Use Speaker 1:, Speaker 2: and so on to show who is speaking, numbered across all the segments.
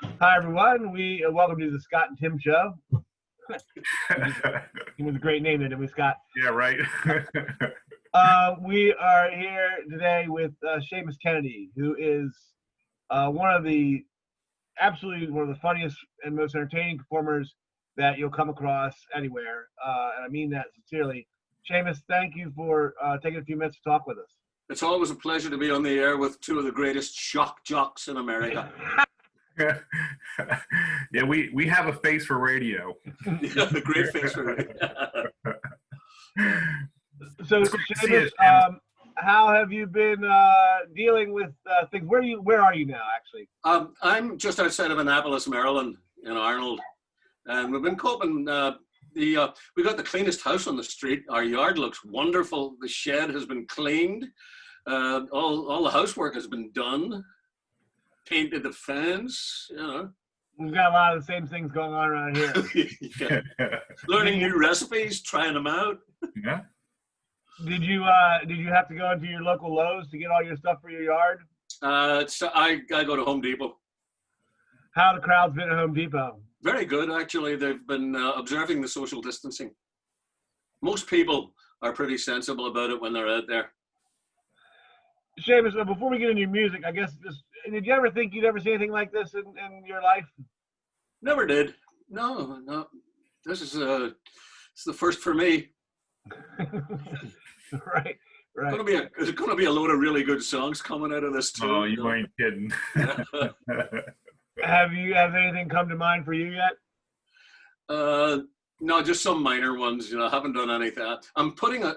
Speaker 1: Hi, everyone. We welcome to the Scott and Tim Show. It was a great name, didn't we, Scott?
Speaker 2: Yeah, right.
Speaker 1: We are here today with Seamus Kennedy, who is one of the funniest and most entertaining performers that you'll come across anywhere. And I mean that sincerely. Seamus, thank you for taking a few minutes to talk with us.
Speaker 3: It's always a pleasure to be on the air with two of the greatest shock jocks in America.
Speaker 2: Yeah, we have a face for radio.
Speaker 3: Yeah, a great face for radio.
Speaker 1: So, Seamus, how have you been dealing with things? Where are you now, actually?
Speaker 3: I'm just outside of Annapolis, Maryland, in Arnold, and we've been coping. We got the cleanest house on the street. Our yard looks wonderful. The shed has been cleaned. All the housework has been done. Painted the fence, you know.
Speaker 1: We've got a lot of the same things going on around here.
Speaker 3: Yeah. Learning new recipes, trying them out.
Speaker 2: Yeah.
Speaker 1: Did you have to go into your local Lowe's to get all your stuff for your yard?
Speaker 3: So I go to Home Depot.
Speaker 1: How the crowd's been at Home Depot?
Speaker 3: Very good, actually. They've been observing the social distancing. Most people are pretty sensible about it when they're out there.
Speaker 1: Seamus, before we get into your music, I guess did you ever think you'd ever see anything like this in your life?
Speaker 3: Never did. No. This is it's the first for me.
Speaker 1: Right.
Speaker 3: There's going to be a load of really good songs coming out of this too.
Speaker 2: Oh, you ain't kidding.
Speaker 1: Has anything come to mind for you yet?
Speaker 3: No, just some minor ones. You know, I haven't done anything. I'm putting a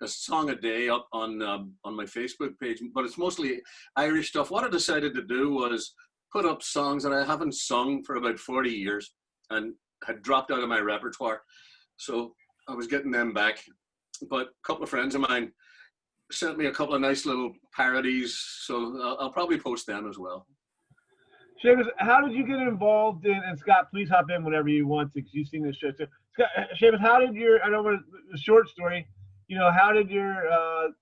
Speaker 3: song a day up on my Facebook page, but it's mostly Irish stuff. What I decided to do was put up songs that I haven't sung for about 40 years and had dropped out of my repertoire. So I was getting them back. But a couple of friends of mine sent me a couple of nice little parodies, so I'll probably post them as well.
Speaker 1: Seamus, how did you get involved in, and Scott, please hop in whenever you want to, because you've seen this show. So, Scott, Seamus, I know the short story, how did your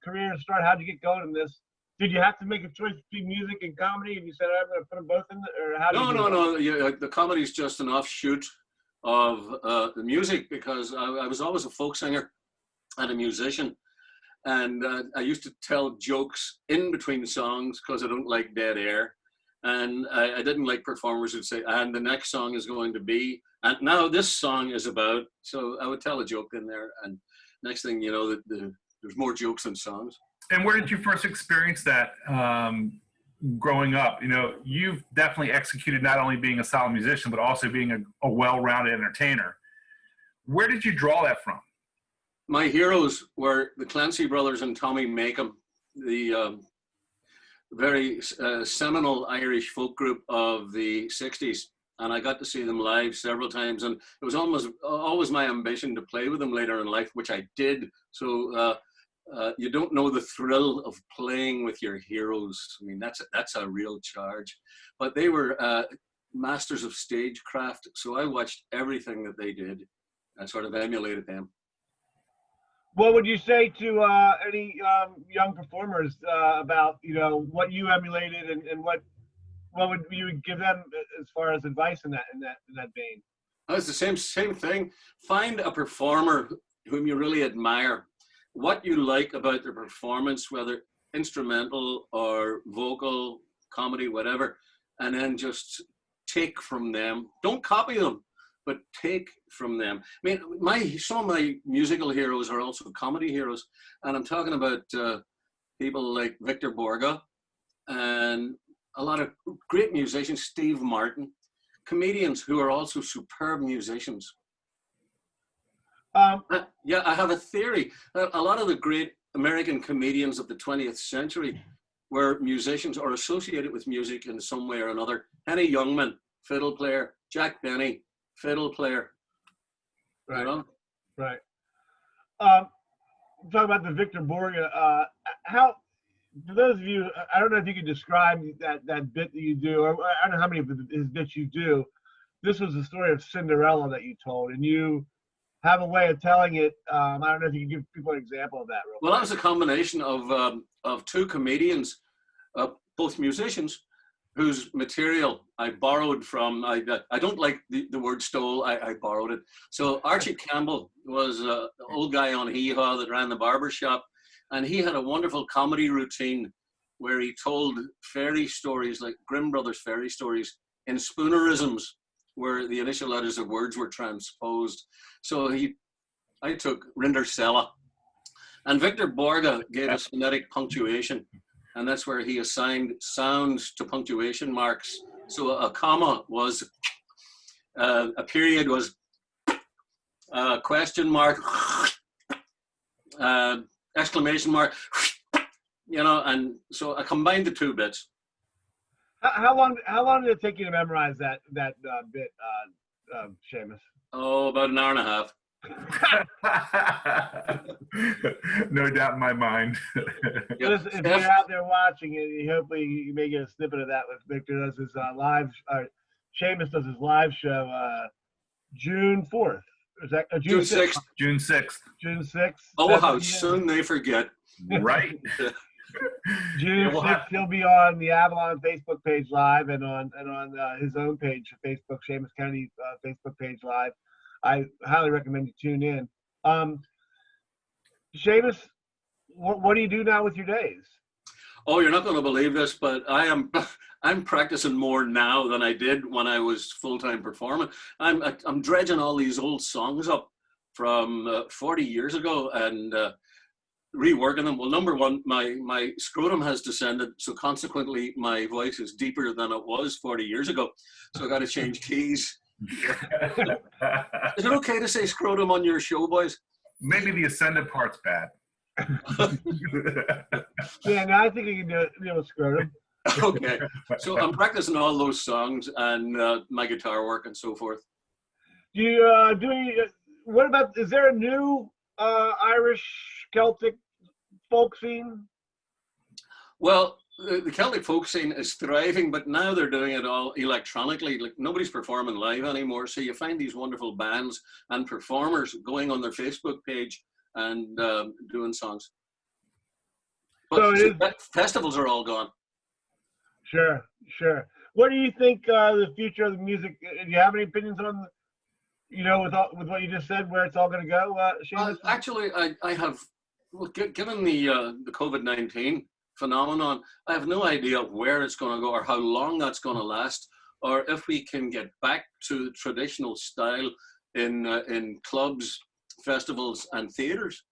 Speaker 1: career start? How did you get going in this? Did you have to make a choice between music and comedy, and you said, I'm going to put them both in, or how did
Speaker 3: No. Yeah, the comedy is just an offshoot of the music, because I was always a folk singer and a musician. And I used to tell jokes in between songs because I don't like dead air. And I didn't like performers who'd say, and the next song is going to be, and now this song is about, so I would tell a joke in there, and next thing you know, there's more jokes than songs.
Speaker 2: And where did you first experience that growing up? You've definitely executed not only being a solid musician, but also being a well-rounded entertainer. Where did you draw that from?
Speaker 3: My heroes were the Clancy brothers and Tommy Makem, the very seminal Irish folk group of the 60s. And I got to see them live several times. And it was always my ambition to play with them later in life, which I did. So you don't know the thrill of playing with your heroes. I mean, that's a real charge. But they were masters of stagecraft. So I watched everything that they did and sort of emulated them.
Speaker 1: What would you say to any young performers about what you emulated and what would you give them as far as advice in that vein?
Speaker 3: It's the same thing. Find a performer whom you really admire, what you like about their performance, whether instrumental or vocal, comedy, whatever, and then just take from them. Don't copy them, but take from them. I mean, some of my musical heroes are also comedy heroes, and I'm talking about people like Victor Borge and a lot of great musicians, Steve Martin, comedians who are also superb musicians. Yeah, I have a theory. A lot of the great American comedians of the 20th century were musicians or associated with music in some way or another. Henny Youngman, fiddle player. Jack Benny, fiddle player.
Speaker 1: Right. Right. Talk about the Victor Borge. How, for those of you, I don't know if you could describe that bit that you do, or I don't know how many of his bits you do. This was the story of Cinderella that you told, and you have a way of telling it. I don't know if you can give people an example of that.
Speaker 3: Well, that was a combination of two comedians, both musicians, whose material I borrowed from, I don't like the word stole, I borrowed it. So Archie Campbell was an old guy on Hee Haw that ran the barber shop, and he had a wonderful comedy routine where he told fairy stories, like Grimm Brothers fairy stories, in spoonerisms, where the initial letters of words were transposed. So I took Rindersella, and Victor Borge gave us phonetic punctuation, and that's where he assigned sounds to punctuation marks. So a comma was, a period was question mark, exclamation mark, you know, and so I combined the two bits.
Speaker 1: How long did it take you to memorize that bit, Seamus?
Speaker 3: Oh, about an hour and a half.
Speaker 2: No doubt in my mind.
Speaker 1: If you're out there watching it, hopefully you may get a snippet of that. With Victor does his Seamus does his live show June 4th. Is that
Speaker 3: June 6th?
Speaker 2: June 6th.
Speaker 1: June 6th.
Speaker 3: Oh, how soon they forget.
Speaker 2: Right.
Speaker 1: June 6th, he'll be on the Avalon Facebook page live and on his own page, Facebook, Seamus Kennedy Facebook page live. I highly recommend you tune in. Seamus, what do you do now with your days?
Speaker 3: Oh, you're not going to believe this, but I'm practicing more now than I did when I was full-time performing. I'm dredging all these old songs up from 40 years ago and reworking them. Well, number one, my scrotum has descended, so consequently my voice is deeper than it was 40 years ago. So I got to change keys. Is it okay to say scrotum on your show, boys?
Speaker 2: Maybe the ascendant part's bad.
Speaker 1: Yeah, no, I think you can do it with scrotum.
Speaker 3: Okay, so I'm practicing all those songs and my guitar work and so forth.
Speaker 1: Do you what about, is there a new Irish Celtic folk scene?
Speaker 3: Well, the Celtic folk scene is thriving, but now they're doing it all electronically. Like, nobody's performing live anymore, so you find these wonderful bands and performers going on their Facebook page and doing songs. But
Speaker 1: So
Speaker 3: festivals are all gone.
Speaker 1: Sure. What do you think the future of the music? Do you have any opinions on, with what you just said, where it's all going to go? Seamus?
Speaker 3: Actually, I have. Well, given the COVID-19 phenomenon, I have no idea where it's going to go or how long that's going to last, or if we can get back to traditional style in clubs, festivals, and theaters.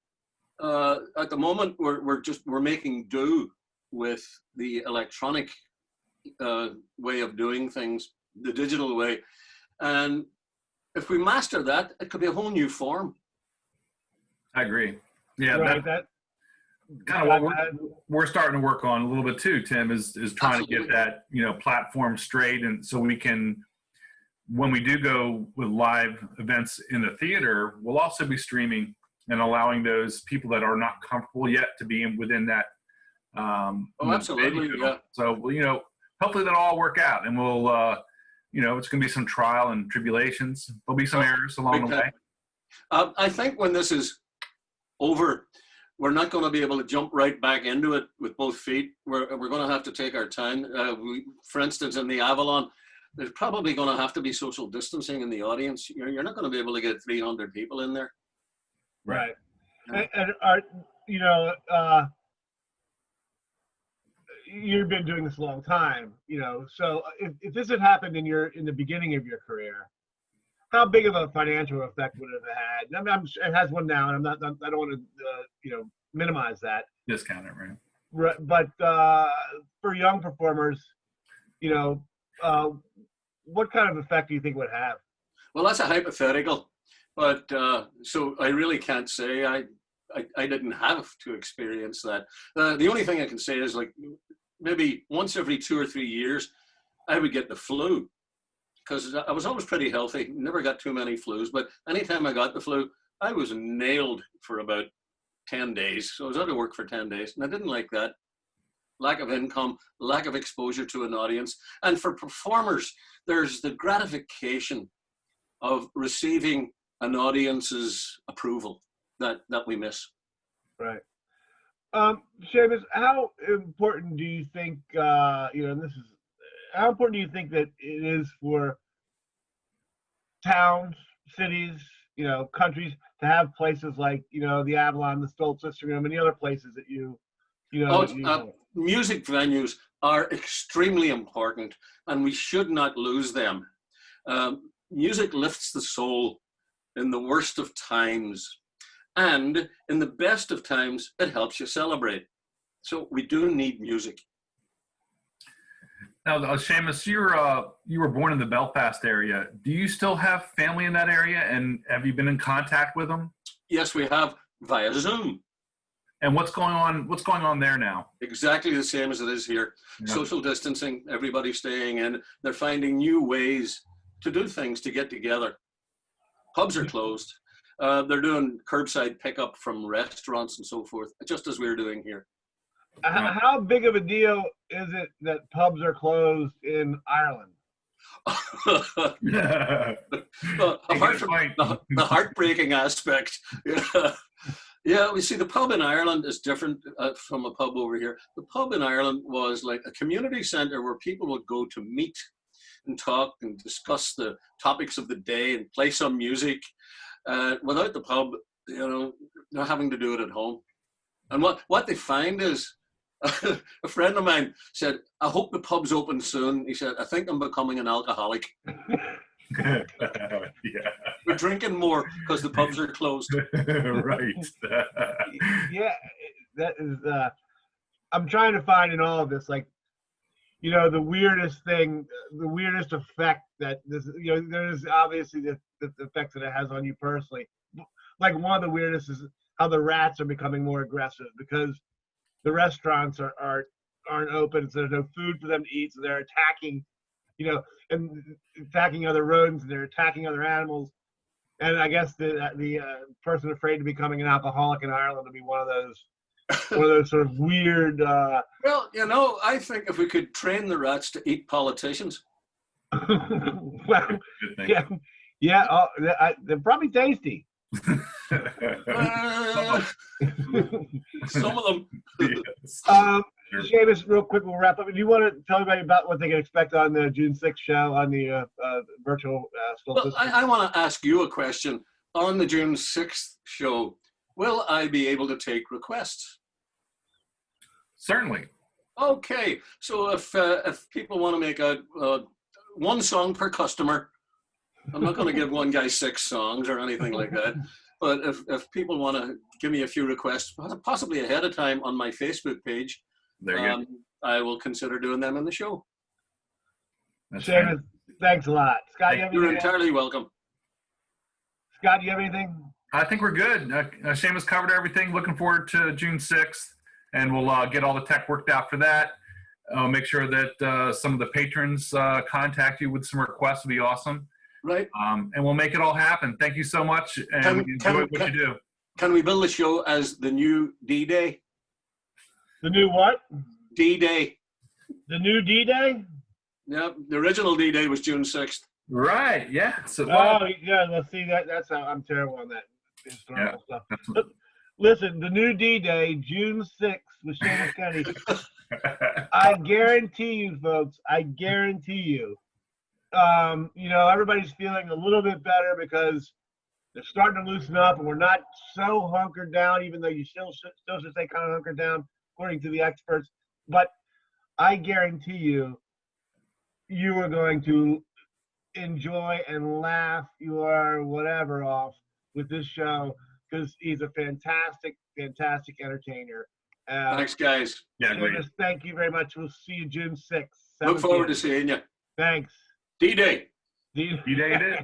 Speaker 3: At the moment, we're making do with the electronic way of doing things, the digital way, and if we master that, it could be a whole new form.
Speaker 2: I agree. Yeah,
Speaker 1: right,
Speaker 2: that kind of what we're starting to work on a little bit too, Tim, is trying
Speaker 3: Absolutely.
Speaker 2: to get that platform straight, and so we can, when we do go with live events in the theater, we'll also be streaming and allowing those people that are not comfortable yet to be within that.
Speaker 3: Absolutely,
Speaker 2: venue.
Speaker 3: yeah.
Speaker 2: So hopefully that'll all work out, and we'll it's going to be some trial and tribulations. There'll be some errors along the way.
Speaker 3: I think when this is over, we're not going to be able to jump right back into it with both feet. We're going to have to take our time. For instance, in the Avalon, there's probably going to have to be social distancing in the audience. You're not going to be able to get 300 people in there.
Speaker 1: Right.
Speaker 3: Yeah.
Speaker 1: And you've been doing this a long time, so if this had happened in the beginning of your career, how big of a financial effect would it have had? I mean, it has one now, and I don't want to minimize that.
Speaker 2: Discount it, right?
Speaker 1: Right, but for young performers, what kind of effect do you think it would have?
Speaker 3: Well, that's a hypothetical, but so I really can't say. I didn't have to experience that. The only thing I can say is, like, maybe once every 2 or 3 years, I would get the flu, because I was always pretty healthy, never got too many flus, but anytime I got the flu, I was nailed for about 10 days. So I was out of work for 10 days, and I didn't like that. Lack of income, lack of exposure to an audience. And for performers, there's the gratification of receiving an audience's approval that we miss.
Speaker 1: Right. Seamus, how important do you think, and this is how important do you think that it is for towns, cities, countries to have places like, the Avalon, the Stoltz System Room, and the other places that
Speaker 3: music venues are extremely important, and we should not lose them. Music lifts the soul in the worst of times, and in the best of times, it helps you celebrate. So we do need music.
Speaker 2: Now, Seamus, you were born in the Belfast area. Do you still have family in that area, and have you been in contact with them?
Speaker 3: Yes, we have, via Zoom.
Speaker 2: And what's going on there now?
Speaker 3: Exactly the same as it is here. Yeah. Social distancing, everybody staying in. They're finding new ways to do things, to get together. Pubs are closed. They're doing curbside pickup from restaurants and so forth, just as we're doing here.
Speaker 1: How big of a deal is it that pubs are closed in Ireland?
Speaker 3: Apart from the heartbreaking aspect, yeah, we see the pub in Ireland is different from a pub over here. The pub in Ireland was like a community centre where people would go to meet and talk and discuss the topics of the day and play some music. Without the pub, they're having to do it at home. And what they find is, a friend of mine said, I hope the pub's open soon. He said, I think I'm becoming an alcoholic.
Speaker 2: Yeah.
Speaker 3: We're drinking more because the pubs are closed.
Speaker 2: Right.
Speaker 1: Yeah, that is, I'm trying to find in all of this, like, the weirdest thing, the weirdest effect that this, there's obviously the effects that it has on you personally. Like, one of the weirdest is how the rats are becoming more aggressive because the restaurants aren't open, so there's no food for them to eat, so they're attacking, and attacking other rodents, and they're attacking other animals. And I guess the person afraid of becoming an alcoholic in Ireland will be one of those sort of weird.
Speaker 3: Well, I think if we could train the rats to eat politicians.
Speaker 1: Well, yeah, they're probably tasty.
Speaker 3: Some of them.
Speaker 2: Yes.
Speaker 1: Seamus, real quick, we'll wrap up. Do you want to tell everybody about what they can expect on the June 6th show on the virtual
Speaker 3: Well, I want to ask you a question. On the June 6th show, will I be able to take requests?
Speaker 2: Certainly.
Speaker 3: Okay, so if people want to make a one song per customer, I'm not going to give one guy 6 songs or anything like that. But if people want to give me a few requests, possibly ahead of time on my Facebook page, I will consider doing them in the show.
Speaker 1: Seamus, thanks a lot. Scott,
Speaker 3: you're entirely welcome.
Speaker 1: Scott, do you have anything?
Speaker 2: I think we're good. Seamus covered everything. Looking forward to June 6th, and we'll get all the tech worked out for that. Make sure that some of the patrons contact you with some requests would be awesome.
Speaker 3: Right.
Speaker 2: And we'll make it all happen. Thank you so much, and enjoy what you do.
Speaker 3: Can we build the show as the new D-Day?
Speaker 1: The new what?
Speaker 3: D-Day.
Speaker 1: The new D-Day?
Speaker 3: Yeah, the original D-Day was June 6th.
Speaker 2: Right, yeah. So,
Speaker 1: yeah, let's see, that's how I'm terrible on that historical stuff. Listen, the new D-Day, June 6th with Seamus Kennedy. I guarantee you, folks, everybody's feeling a little bit better because they're starting to loosen up and we're not so hunkered down, even though you still should stay kind of hunkered down, according to the experts. But I guarantee you are going to enjoy and laugh your whatever off with this show because he's a fantastic, fantastic entertainer.
Speaker 3: Thanks, guys.
Speaker 2: Yeah,
Speaker 1: just thank you very much. We'll see you June 6th.
Speaker 3: Look forward to seeing you.
Speaker 1: Thanks.
Speaker 3: D-Day.
Speaker 2: D-Day it is.